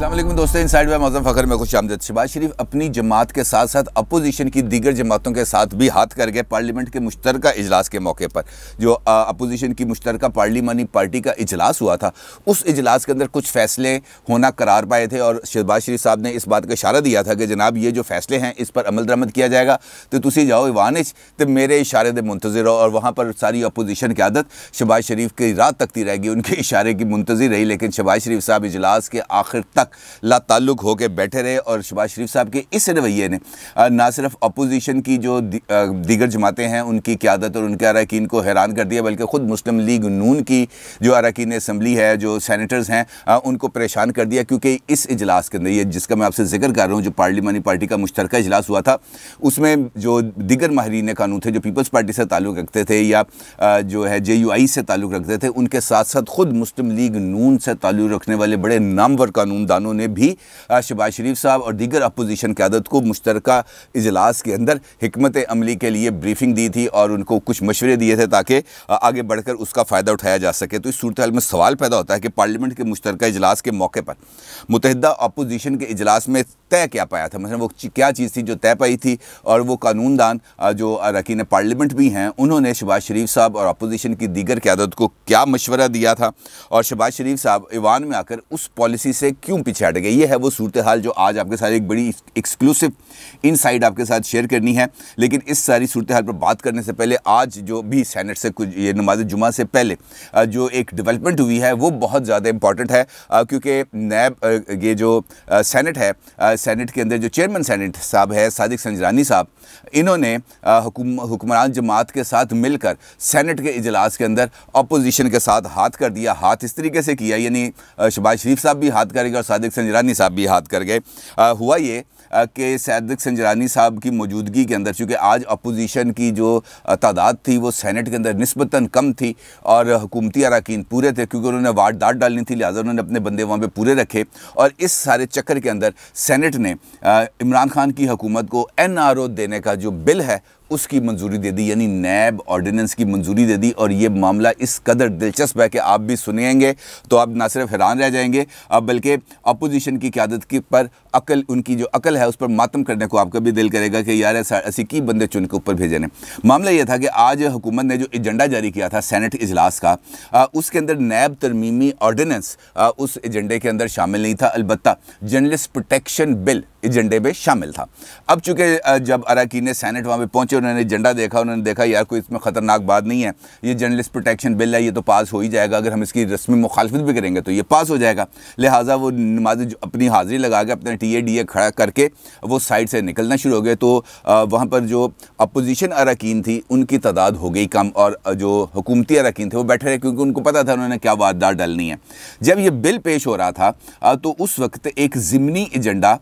अस्सलाम वालेकुम दोस्तों, इनसाइड बाय मौज़म फ़खर में खुशामदीद। शहबाज शरीफ अपनी जमात के साथ साथ अपोजिशन की दीगर जमातों के साथ भी हाथ कर गए। पार्लियामेंट के मुश्तरका इजलास के मौके पर जो अपोजिशन की मुश्तरका पार्लिमानी पार्टी का इजलास हुआ था, उस इजलास के अंदर कुछ फ़ैसले होना करार पाए थे और शहबाज शरीफ साहब ने इस बात का इशारा दिया था कि जनाब ये जो फ़ैसले हैं इस पर अमल दरामद किया जाएगा, तो तुसी जाओ ईवान तो मेरे इशारे दे मुंतज़िर रहो। और वहाँ पर सारी अपोजिशन की आदत शहबाज शरीफ की रात तकती रहेगी, उनके इशारे की मुंतज़िर रही। लेकिन शहबाज शरीफ साहब इजलास के आखिर तक लाताल्लुक होकर बैठे रहे और शहबाज शरीफ साहब के इस रवैये ने ना सिर्फ अपोजिशन की जो दीगर जमातें हैं उनकी क़यादत और उनके अरकान को हैरान कर दिया, बल्कि ख़ुद मुस्लिम लीग नून की जो अरकान असम्बली है, जो सैनेटर्स हैं, उनको परेशान कर दिया। क्योंकि इस इजलास के अंदर, ये जिसका मैं आपसे जिक्र कर रहा हूँ, जो पार्लिमानी पार्टी का मुश्तरका इजलास हुआ था, उसमें जो दीगर माहिरीन कानून थे जो पीपल्स पार्टी से ताल्लुक़ रखते थे या जो है JUI से ताल्लुक़ रखते थे, उनके साथ साथ ख़ुद मुस्लिम लीग नून से ताल्लुक़ रखने वाले बड़े नामवर कानूनदानों ने भी शहबाज शरीफ साहब और दीगर अपोजिशन क़यादत को मुश्तरका इजलास के अंदर हिकमत अमली के लिए ब्रीफिंग दी थी और उनको कुछ मशवरे दिए थे ताकि आगे बढ़कर उसका फ़ायदा उठाया जा सके। तो इस सूरत हाल में सवाल पैदा होता है कि पार्लियामेंट के मुश्तरका इजलास के मौके पर मुतहदा अपोजिशन के इजलास में तय क्या पाया था, मतलब वो क्या चीज़ थी जो तय पाई थी। और वो कानूनदान जो अरकान पार्लियामेंट भी हैं, उन्होंने शहबाज शरीफ साहब और अपोजिशन की दीगर क़यादत को क्या मशवरा दिया था और शहबाज शरीफ साहब ईवान में आकर उस पॉलिसी से क्यों पीछे हट गए। ये है वो सूरत हाल जो आज आपके साथ एक बड़ी एक्सक्लूसिव इनसाइड आपके साथ शेयर करनी है। लेकिन इस सारी सूरत हाल पर बात करने से पहले आज जो भी सेनेट से कुछ ये नमाज जुमा से पहले जो एक डेवलपमेंट हुई है वो बहुत ज़्यादा इंपॉर्टेंट है, क्योंकि नैब ये जो सेनेट है, सेनेट के अंदर जो चेयरमैन सेनेट साहब है सादिक संजरानी साहब, इन्होंने हुक्मरान जमात के साथ मिलकर सेनेट के इजलास के अंदर अपोजिशन के साथ हाथ कर दिया। हाथ इस तरीके से किया, यानी शहबाज शरीफ साहब भी हाथ कर गए और सादिक संजरानी साहब भी हाथ कर गए। हुआ ये कि सादिक संजरानी साहब की मौजूदगी के अंदर, चूँकि आज अपोजिशन की जो तादाद थी वो सेनेट के अंदर निस्बतन कम थी और हुकूमती अरकान पूरे थे, क्योंकि उन्होंने वारदात डालनी थी, लिहाजा उन्होंने अपने बंदे वहाँ पे पूरे रखे। और इस सारे चक्कर के अंदर सेनेट ने इमरान खान की हुकूमत को NRO देने का जो बिल है उसकी मंजूरी दे दी, यानी नैब ऑर्डिनेंस की मंजूरी दे दी। और ये मामला इस कदर दिलचस्प है कि आप भी सुनेंगे तो आप ना सिर्फ हैरान रह जाएंगे, बल्कि अपोजिशन की क़यादत की पर अकल, उनकी जो अकल है उस पर मातम करने को आपका भी दिल करेगा कि यार ऐसी की बंदे चुन के ऊपर भेजे ने। मामला ये था कि आज हुकूमत ने जो एजेंडा जारी किया था सेनेट इजलास का, उसके अंदर नैब तरमीमी ऑर्डिनेंस उस एजेंडे के अंदर शामिल नहीं था, अलबत्ता जर्नलिस्ट प्रोटेक्शन बिल एजेंडे में शामिल था। अब चूँकि जब अरकान सेनेट वहाँ पे पहुँचे, उन्होंने एजेंडा देखा, उन्होंने देखा यार कोई इसमें ख़तरनाक बात नहीं है, ये जर्नलिस्ट प्रोटेक्शन बिल है, ये तो पास हो ही जाएगा, अगर हम इसकी रस्मी मुखालफत भी करेंगे तो ये पास हो जाएगा। लिहाजा वो नमाज अपनी हाज़िरी लगा के अपने TADA खड़ा करके वो साइड से निकलना शुरू हो गए। तो वहाँ पर जो अपोजिशन अरकान थी उनकी तादाद हो गई कम और जो हुकूमती अरकान थे वो बैठे रहे, क्योंकि उनको पता था उन्होंने क्या वारदात डालनी है। जब ये बिल पेश हो रहा था तो उस वक्त एक ज़िमनी एजेंडा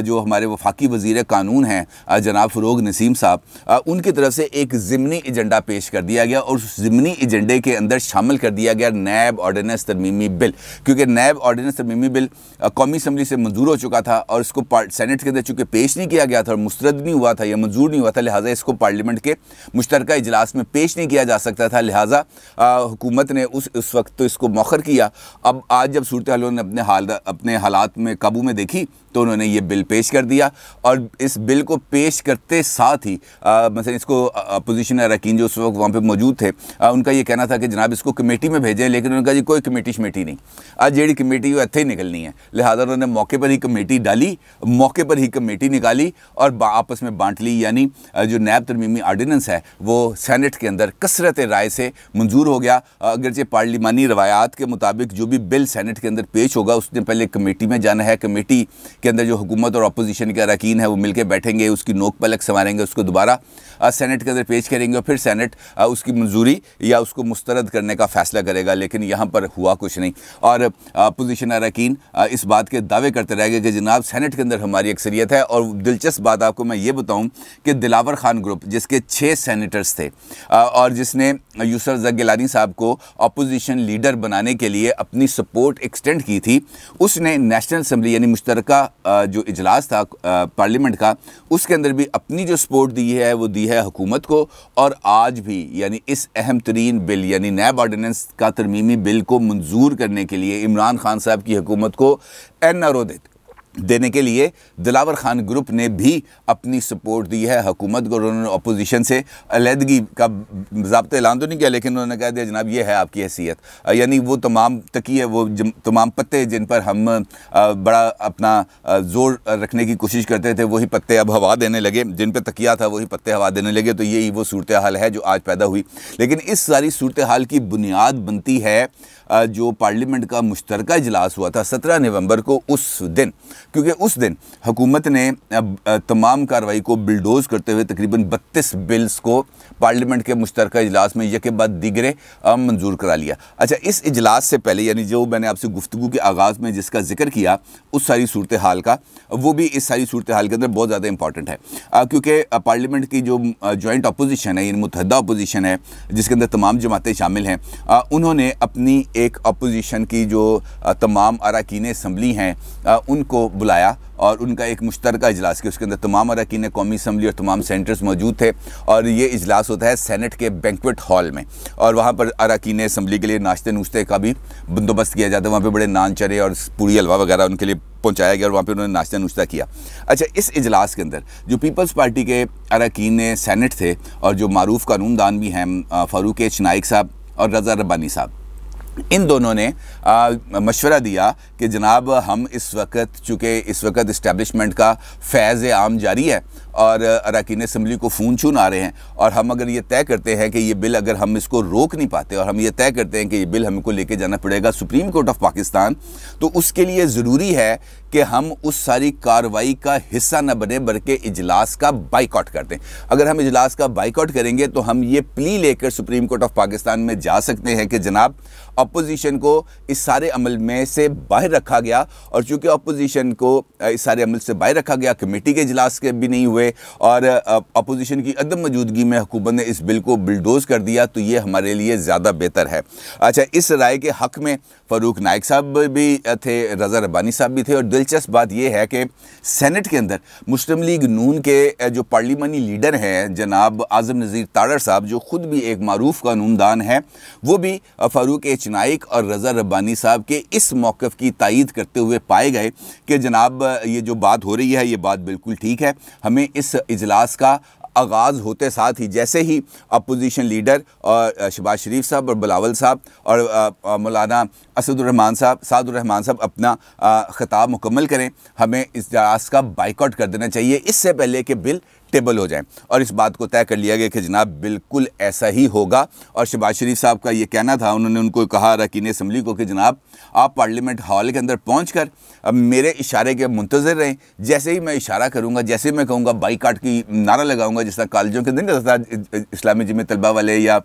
जो हमारे वफाकी वज़ीर कानून हैं जनाब फ़रूग नसीम साहब, उनकी तरफ से एक ज़िमनी एजेंडा पेश कर दिया गया और उस ज़िमनी एजेंडे के अंदर शामिल कर दिया गया नैब ऑर्डिनेंस तरमीमी बिल। क्योंकि नैब ऑर्डिनेंस तरमीमी बिल कौमी असम्बली से मंजूर हो चुका था और इसको सेनेट के अंदर चूँकि पेश नहीं किया गया था और मुस्तरद नहीं हुआ था या मंजूर नहीं हुआ था, लिहाजा इसको पार्लियामेंट के मुश्तरका इजलास में पेश नहीं किया जा सकता था। लिहाजा हुकूमत ने उस वक्त तो इसको मौखर किया। अब आज जब सूरत हाल उन्होंने अपने हालात में काबू में देखी तो उन्होंने ये बिल पेश कर दिया। और इस बिल को पेश करते साथ ही मतलब इसको अपोजिशन अरकान जो उस वक्त वहाँ पे मौजूद थे, उनका ये कहना था कि जनाब इसको कमेटी में भेजें, लेकिन उन्होंने कहा जी कोई कमेटी शमेटी नहीं, आज जेडी कमेटी वो इत्थे ही निकलनी है। लिहाजा उन्होंने मौके पर ही कमेटी डाली, मौके पर ही कमेटी निकाली और आपस में बांट ली। यानी जो नैब तरमीमी ऑर्डिनेंस है वो सेनेट के अंदर कसरत राय से मंजूर हो गया। अगरचे पार्लिमानी रवायात के मुताबिक जो भी बिल सेनेट के अंदर पेश होगा उसने पहले कमेटी में जाना है, कमेटी के अंदर जो हुकूमत और अपोजिशन के अरकान है वो मिलकर बैठेंगे, उसकी नोक पलक संवारेंगे, उसको दोबारा सेनेट के अंदर पेश करेंगे और फिर सेनेट उसकी मंजूरी या उसको मुस्तरद करने का फ़ैसला करेगा। लेकिन यहाँ पर हुआ कुछ नहीं और अपोजिशन अरकान इस बात के दावे करते रह गए कि जनाब सेनेट के अंदर हमारी अक्सरियत है। और दिलचस्प बात आपको मैं ये बताऊँ कि दिलावर खान ग्रुप जिसके 6 सेनेटर्स थे और जिसने यूसुफ रज़ा गिलानी साहब को अपोजिशन लीडर बनाने के लिए अपनी सपोर्ट एक्सटेंड की थी, उसने नेशनल असम्बली यानी मुश्तरका जो इजलास था पार्लियामेंट का, उसके अंदर भी अपनी जो सपोर्ट दी है वो दी है हुकूमत को। और आज भी यानी इस अहम तरीन बिल यानी नैब ऑर्डिनेंस का तरमीमी बिल को मंजूर करने के लिए इमरान खान साहब की हुकूमत को एनआरओ देने के लिए दिलावर खान ग्रुप ने भी अपनी सपोर्ट दी है हुकूमत को। उन्होंने अपोजिशन से अलहदगी का ज़ाब्ता ऐलान तो नहीं किया, लेकिन उन्होंने कह दिया जनाब ये है आपकी हैसियत, यानी वो तमाम तकिए वो तमाम पत्ते जिन पर हम बड़ा अपना ज़ोर रखने की कोशिश करते थे वही पत्ते अब हवा देने लगे, जिन पर तकिया था वही पत्ते हवा देने लगे। तो यही वो सूरत हाल है जो आज पैदा हुई। लेकिन इस सारी सूरत हाल की बुनियाद बनती है जो पार्लियामेंट का मुश्तरका इजलास हुआ था 17 नवंबर को, उस दिन, क्योंकि उस दिन हुकूमत ने तमाम कार्रवाई को बिलडोज करते हुए तकरीबन 32 बिल्स को पार्लियामेंट के मुश्तरका इजलास में यके बाद दीगरे मंजूर करा लिया। अच्छा, इस इजलास से पहले यानी जो मैंने आपसे गुफ्तगू के आगाज़ में जिसका जिक्र किया उस सारी सूरत हाल का, वो भी इस सारी सूरत हाल के अंदर बहुत ज़्यादा इंपॉर्टेंट है, क्योंकि पार्लियामेंट की जो जॉइंट अपोजिशन है यानी मुतहदा अपोजिशन है जिसके अंदर तमाम जमातें शामिल हैं, उन्होंने अपनी एक अपोजिशन की जो तमाम अरकान असम्बली हैं उनको बुलाया और उनका एक मुश्तरका इजलास किया। उसके अंदर तमाम अरकान कौमी असम्बली और तमाम सेंटर्स मौजूद थे और ये इजलास होता है सेनेट के बैंक्वेट हॉल में, और वहाँ पर अरकान असम्बली के लिए नाश्ते नुश्ते का भी बंदोबस्त किया जाता है। वहाँ पे बड़े नान चरे और पूरी हलवा वगैरह उनके लिए पहुँचाया गया और वहाँ पे उन्होंने नाश्ता नुश्ता किया। अच्छा, इस इजलास के अंदर जो पीपल्स पार्टी के अरकान सेनेट थे और जो मारूफ कानूनदान भी हैं फ़ारूक एच नाइक साहब और रज़ा रब्बानी साहब, इन दोनों ने मशवरा दिया कि जनाब हम इस वक्त चूँकि इस वक्त इस्टेब्लिशमेंट का फैज़ आम जारी है और अरकान असम्बली को फ़ोन छून आ रहे हैं, और हम अगर ये तय करते हैं कि ये बिल अगर हम इसको रोक नहीं पाते और हम ये तय करते हैं कि ये बिल हमको लेके जाना पड़ेगा सुप्रीम कोर्ट ऑफ पाकिस्तान, तो उसके लिए ज़रूरी है कि हम उस सारी कार्रवाई का हिस्सा न बने बल्कि इजलास का बाइकआउट कर दें। अगर हम इजलास का बाइकआउट करेंगे तो हम ये प्ली लेकर सुप्रीम कोर्ट ऑफ पाकिस्तान में जा सकते हैं कि जनाब अपोजिशन को इस सारे अमल में से बाहर रखा गया, और चूँकि अपोजिशन को इस सारे अमल से बाहर रखा गया, कमेटी के इजलास के भी नहीं हुए और अपोजिशन की अदम मौजूदगी में हुकूमत ने इस बिल को बिलडोज कर दिया, तो ये हमारे लिए ज़्यादा बेहतर है। अच्छा, इस राय के हक़ में फ़ारूक नाइक साहब भी थे, रज़ा रब्बानी साहब भी थे, और दिलचस्प बात यह है कि सेनेट के अंदर मुस्लिम लीग नून के जो पार्लिमानी लीडर हैं जनाब आज़म नज़ीर तारड़ साहब, जो ख़ुद भी एक मारूफ कानूनदान हैं, वो भी फ़ारूक एच नाइक और रज़ा रब्बानी साहब के इस मौक़िफ़ की तायीद करते हुए पाए गए कि जनाब ये जो बात हो रही है ये बात बिल्कुल ठीक है। हमें इस इजलास का आगाज़ होते साथ ही जैसे ही अपोजिशन लीडर और शहबाज शरीफ साहब और बिलावल साहब और मौलाना असदुर्रहमान साहब अपना ख़िताब मुकम्मल करें, हमें इस इजलास का बाइकआउट कर देना चाहिए इससे पहले कि बिल टेबल हो जाए। और इस बात को तय कर लिया गया कि जनाब बिल्कुल ऐसा ही होगा। और शहबाज शरीफ साहब का ये कहना था, उन्होंने उनको कहा अरकान असम्बली को कि जनाब आप पार्लियामेंट हॉल के अंदर पहुंचकर मेरे इशारे के मुंतज़िर रहें, जैसे ही मैं इशारा करूंगा, जैसे ही मैं कहूँगा बाइकआउट की नारा लगाऊंगा, जिस तरह कॉलेजों के दिन रहता था इस्लामी जमीयत तलबा वाले या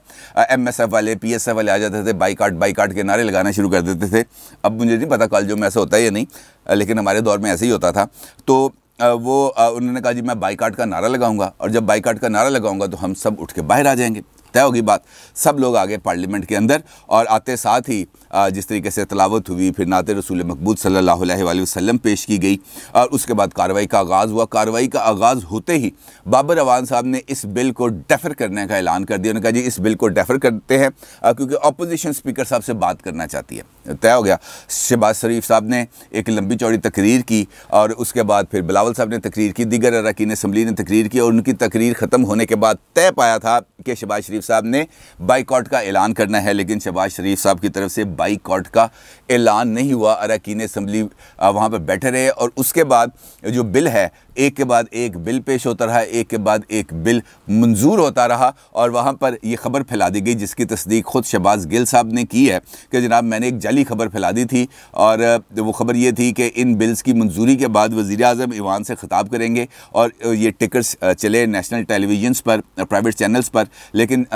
MSF वाले PSF वाले आ जाते थे, बाइकआउट के नारे लगाना शुरू कर देते थे। अब मुझे नहीं पता कॉलेजों में ऐसा होता है या नहीं, लेकिन हमारे दौर में ऐसे ही होता था। तो उन्होंने कहा जी मैं बाइकआउट का नारा लगाऊंगा, और जब बाइकआउट का नारा लगाऊंगा तो हम सब उठ के बाहर आ जाएंगे। तय होगी बात। सब लोग आ गए पार्लियामेंट के अंदर, और आते साथ ही जिस तरीके से तलावत हुई, फिर नाते रसूल मकबूल सल्लल्लाहु अलैहि वसल्लम पेश की गई, और उसके बाद कार्रवाई का आगाज़ हुआ। कार्रवाई का आगाज़ होते ही बाबर अवान साहब ने इस बिल को डेफर करने का ऐलान कर दिया। उन्होंने कहा जी इस बिल को डेफर करते हैं क्योंकि अपोजिशन स्पीकर साहब से बात करना चाहती है। तय हो गया। शहबाज शरीफ साहब ने एक लंबी चौड़ी तकरीर की, और उसके बाद फिर बिलावल साहब ने तकरीर की, दीगर अरकान असम्बली ने तकरीर की, और उनकी तकरीर ख़त्म होने के बाद तय पाया था कि शहबाज शरीफ साहब ने बाइकआउट का ऐलान करना है। लेकिन शहबाज शरीफ साहब की तरफ से बाइकआउट का ऐलान नहीं हुआ। अरकान असम्बली वहाँ पर बैठे रहे, और उसके बाद जो बिल है एक के बाद एक बिल पेश होता रहा, एक के बाद एक बिल मंजूर होता रहा, और वहाँ पर यह खबर फैला दी गई जिसकी तस्दीक ख़ुद शहबाज गिल साहब ने की है कि जनाब मैंने एक जाली खबर फैला दी थी, और वो खबर ये थी कि इन बिल्स की मंजूरी के बाद वज़ीर-ए-आज़म ईवान से ख़िताब करेंगे, और ये टिकट्स चले नेशनल टेलीविजन्स पर, प्राइवेट चैनल्स पर। लेकिन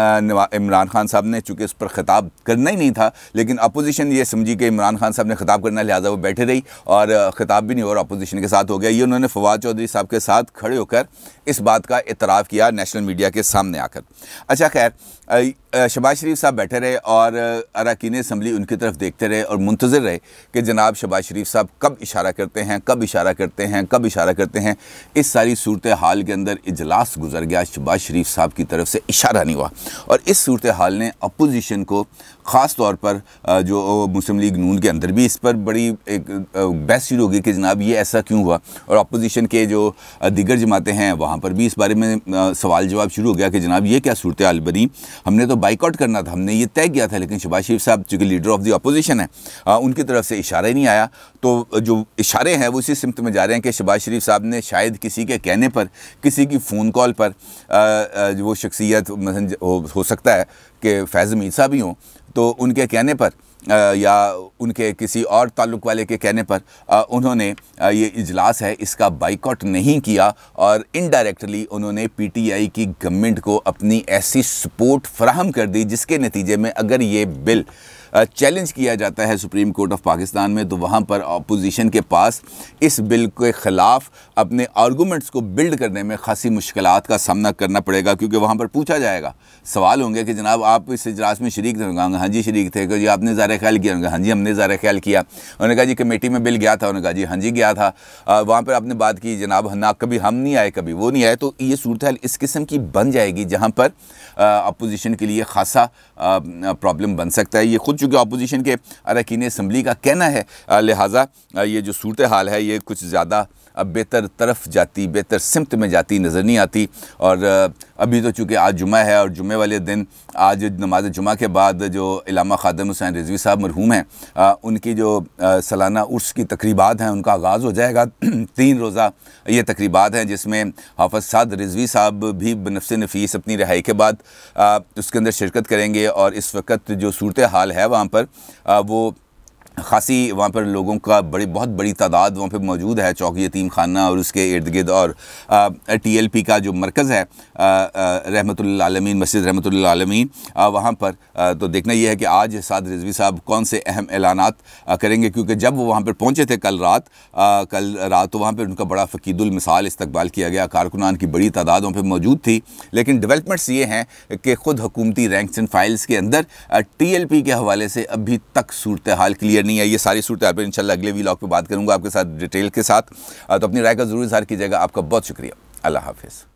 इमरान खान साहब ने चूँकि उस पर ख़िताब करना ही नहीं था, लेकिन अपोजिशन ये समझी कि इमरान खान साहब ने ख़िताब करना, लिहाजा वो बैठे रही और ख़िताब भी नहीं और अपोजिशन के साथ हो गया। ये उन्होंने फवाद चौधरी साहब के साथ खड़े होकर इस बात का इतराफ़ किया नेशनल मीडिया के सामने आकर। अच्छा खैर, शहबाज शरीफ साहब बैठे रहे और अरकान असम्बली उनकी तरफ देखते रहे और मुंतज़िर रहे कि जनाब शहबाज शरीफ साहब कब इशारा करते हैं, कब इशारा करते हैं, कब इशारा करते हैं। इस सारी सूरत हाल के अंदर इजलास गुजर गया, शहबाज शरीफ साहब की तरफ से इशारा नहीं हुआ। और इस सूरत हाल ने अपोजिशन को ख़ास तौर पर जो मुस्लिम लीग नून के अंदर भी इस पर बड़ी एक बहस शुरू होगी कि जनाब ये ऐसा क्यों हुआ, और अपोजिशन के जो दीगर जमातें हैं वहाँ पर भी इस बारे में सवाल जवाब शुरू हो गया कि जनाब ये क्या सूरत हाल बनी, हमने तो बाइकआउट करना था, हमने ये तय किया था, लेकिन शहबाज शरीफ साहब चूँकि लीडर ऑफ द अपोजिशन है उनकी तरफ से इशारा ही नहीं आया। तो जो इशारे हैं वो इसी सिमत में जा रहे हैं कि शहबाज शरीफ साहब ने शायद किसी के कहने पर, किसी की फ़ोन कॉल पर जो वो शख्सियत हो सकता है कि फैज़ मीर साहब ही हों, तो उनके कहने पर या उनके किसी और ताल्लुक़ वाले के कहने पर उन्होंने ये इजलास है इसका बाइकआउट नहीं किया और इनडायरेक्टली उन्होंने पीटीआई की गवर्नमेंट को अपनी ऐसी सपोर्ट फराहम कर दी जिसके नतीजे में अगर ये बिल चैलेंज किया जाता है सुप्रीम कोर्ट ऑफ पाकिस्तान में तो वहाँ पर अपोजिशन के पास इस बिल के ख़िलाफ़ अपने आर्गूमेंट्स को बिल्ड करने में खासी मुश्किलात का सामना करना पड़ेगा, क्योंकि वहाँ पर पूछा जाएगा, सवाल होंगे कि जनाब आप इस इजलास में शरीक थे? हाँ जी शरीक थे। जी आपने ज़ाहिर ख्याल किया? हाँ जी हमने ज़ाहिर ख्याल किया। उन्होंने कहा जी कमेटी में बिल गया था? उन्होंने कहा जी हाँ जी गया था। वहाँ पर आपने बात की जनाब ना कभी हम नहीं आए कभी वो नहीं आए। तो ये सूरत हाल इस किस्म की बन जाएगी जहाँ पर अपोजिशन के लिए खासा प्रॉब्लम बन सकता है। ये खुद चूँकि अपोजिशन के अरकान असम्बली का कहना है, लिहाजा ये जो सूरत हाल है ये कुछ ज़्यादा बेहतर तरफ जाती, बेहतर सिमत में जाती नज़र नहीं आती। और अभी तो चूँकि आज जुमा है और जुमे वाले दिन आज नमाज जुमा के बाद जो इलामा खादिम हुसैन रिजवी साहब मरहूम हैं उनकी जो सालाना उर्स की तकरीबात हैं उनका आगाज़ हो जाएगा। 3 रोज़ा ये तकरीबात हैं जिसमें हाफ़िज़ साद रिजवी साहब भी बनफ़्स नफ़ीस अपनी रिहाई के बाद उसके अंदर शिरकत करेंगे। और इस वक्त जो सूरत हाल है वहाँ पर वो खासी वहाँ पर लोगों का बहुत बड़ी तादाद वहाँ पे मौजूद है, चौक यतीम खाना और उसके इर्द गिर्द। और टीएलपी का जो मरकज़ है रहमतुल्लिल आलमीन, मस्जिद रहमतुल्लिल आलमीन, वहाँ पर तो देखना यह है कि आज साद रिजवी साहब कौन से अहम ऐलानात करेंगे, क्योंकि जब वो वहाँ पर पहुँचे थे कल रात तो वहाँ पर उनका बड़ा फ़कीदुल मिसाल इस्तकबाल किया गया, कारकुनान की बड़ी तादाद वहाँ पर मौजूद थी। लेकिन डेवलपमेंट्स ये हैं कि ख़ुद हुकूमती रैंक्स एंड फाइल्स के अंदर टीएलपी के हवाले से अभी तक सूरत हाल क्लियर नहीं है। ये सारी सूरत हाल पर इंशाल्लाह अगले व्लॉग पे बात करूंगा आपके साथ डिटेल के साथ। तो अपनी राय का ज़रूर इज़हार कीजिएगा। आपका बहुत शुक्रिया। अल्लाह हाफ़िज़।